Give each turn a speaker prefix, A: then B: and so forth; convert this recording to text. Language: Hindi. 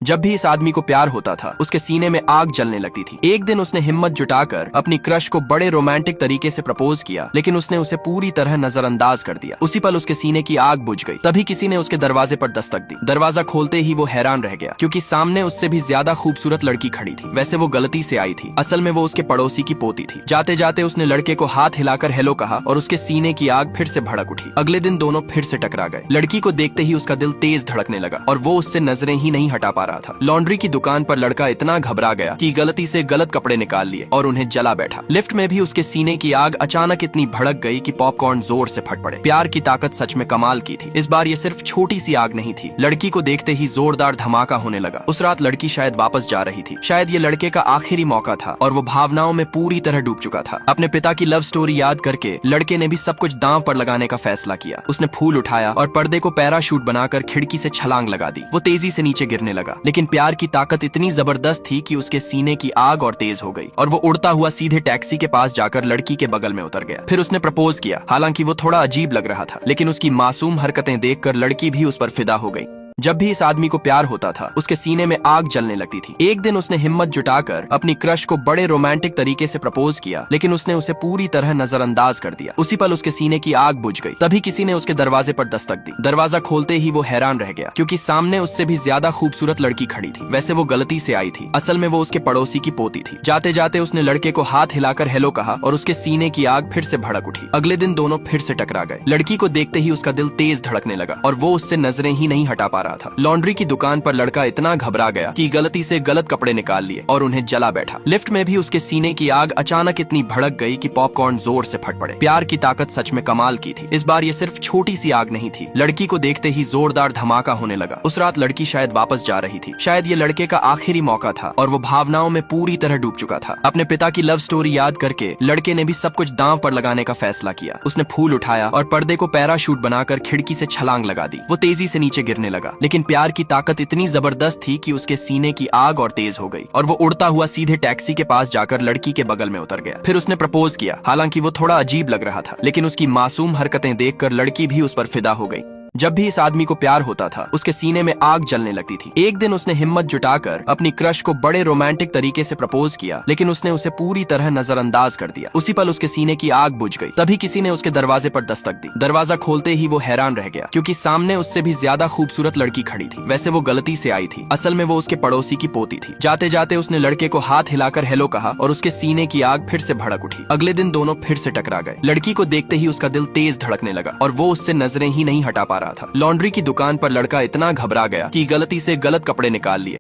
A: जब भी इस आदमी को प्यार होता था उसके सीने में आग जलने लगती थी। एक दिन उसने हिम्मत जुटाकर अपनी क्रश को बड़े रोमांटिक तरीके से प्रपोज किया, लेकिन उसने उसे पूरी तरह नजरअंदाज कर दिया। उसी पल उसके सीने की आग बुझ गई। तभी किसी ने उसके दरवाजे पर दस्तक दी। दरवाजा खोलते ही वो हैरान रह गया, क्योंकि सामने उससे भी ज्यादा खूबसूरत लड़की खड़ी थी। वैसे वो गलती से आई थी, असल में वो उसके पड़ोसी की पोती थी। जाते जाते उसने लड़के को हाथ हिलाकर हेलो कहा और उसके सीने की आग फिर से भड़क उठी। अगले दिन दोनों फिर से टकरा गए। लड़की को देखते ही उसका दिल तेज धड़कने लगा और वो उससे नजरें ही नहीं हटा पा रहा था। लॉन्ड्री की दुकान पर लड़का इतना घबरा गया कि गलती से गलत कपड़े निकाल लिए और उन्हें जला बैठा। लिफ्ट में भी उसके सीने की आग अचानक इतनी भड़क गई कि पॉपकॉर्न जोर से फट पड़े। प्यार की ताकत सच में कमाल की थी। इस बार ये सिर्फ छोटी सी आग नहीं थी। लड़की को देखते ही जोरदार धमाका होने लगा। उस रात लड़की शायद वापस जा रही थी। शायद ये लड़के का आखिरी मौका था और वो भावनाओं में पूरी तरह डूब चुका था। अपने पिता की लव स्टोरी याद करके लड़के ने भी सब कुछ दांव पर लगाने का फैसला किया। उसने फूल उठाया और पर्दे को पैराशूट बनाकर खिड़की से छलांग लगा दी। वो तेजी से नीचे गिरने लगा, लेकिन प्यार की ताकत इतनी जबरदस्त थी कि उसके सीने की आग और तेज हो गई और वो उड़ता हुआ सीधे टैक्सी के पास जाकर लड़की के बगल में उतर गया। फिर उसने प्रपोज किया। हालांकि वो थोड़ा अजीब लग रहा था, लेकिन उसकी मासूम हरकतें देखकर लड़की भी उस पर फिदा हो गई। जब भी इस आदमी को प्यार होता था उसके सीने में आग जलने लगती थी। एक दिन उसने हिम्मत जुटाकर अपनी क्रश को बड़े रोमांटिक तरीके से प्रपोज किया, लेकिन उसने उसे पूरी तरह नजरअंदाज कर दिया। उसी पल उसके सीने की आग बुझ गई। तभी किसी ने उसके दरवाजे पर दस्तक दी। दरवाजा खोलते ही वो हैरान रह गया, क्योंकि सामने उससे भी ज्यादा खूबसूरत लड़की खड़ी थी। वैसे वो गलती से आई थी, असल में वो उसके पड़ोसी की पोती थी। जाते जाते उसने लड़के को हाथ हिलाकर हेलो कहा और उसके सीने की आग फिर से भड़क उठी। अगले दिन दोनों फिर से टकरा गए। लड़की को देखते ही उसका दिल तेज धड़कने लगा और वो उससे नजरें ही नहीं हटा पा रहा था। लॉन्ड्री की दुकान पर लड़का इतना घबरा गया कि गलती से गलत कपड़े निकाल लिए और उन्हें जला बैठा। लिफ्ट में भी उसके सीने की आग अचानक इतनी भड़क गई कि पॉपकॉर्न जोर से फट पड़े। प्यार की ताकत सच में कमाल की थी। इस बार ये सिर्फ छोटी सी आग नहीं थी। लड़की को देखते ही जोरदार धमाका होने लगा। उस रात लड़की शायद वापस जा रही थी। शायद ये लड़के का आखिरी मौका था और वो भावनाओं में पूरी तरह डूब चुका था। अपने पिता की लव स्टोरी याद करके लड़के ने भी सब कुछ दांव पर लगाने का फैसला किया। उसने फूल उठाया और पर्दे को पैराशूट बनाकर खिड़की से छलांग लगा दी। वो तेजी से नीचे गिरने लगा, लेकिन प्यार की ताकत इतनी जबरदस्त थी कि उसके सीने की आग और तेज हो गई और वो उड़ता हुआ सीधे टैक्सी के पास जाकर लड़की के बगल में उतर गया। फिर उसने प्रपोज किया। हालांकि वो थोड़ा अजीब लग रहा था, लेकिन उसकी मासूम हरकतें देखकर लड़की भी उस पर फिदा हो गई। जब भी इस आदमी को प्यार होता था उसके सीने में आग जलने लगती थी। एक दिन उसने हिम्मत जुटाकर अपनी क्रश को बड़े रोमांटिक तरीके से प्रपोज किया, लेकिन उसने उसे पूरी तरह नजरअंदाज कर दिया। उसी पल उसके सीने की आग बुझ गई। तभी किसी ने उसके दरवाजे पर दस्तक दी। दरवाजा खोलते ही वो हैरान रह गया, क्योंकि सामने उससे भी ज्यादा खूबसूरत लड़की खड़ी थी। वैसे वो गलती से आई थी, असल में वो उसके पड़ोसी की पोती थी। जाते जाते उसने लड़के को हाथ हिलाकर हेलो कहा और उसके सीने की आग फिर से भड़क उठी। अगले दिन दोनों फिर से टकरा गए। लड़की को देखते ही उसका दिल तेज धड़कने लगा और वो उससे नजरें ही नहीं हटा पा रहा था। लॉन्ड्री की दुकान पर लड़का इतना घबरा गया कि गलती से गलत कपड़े निकाल लिए।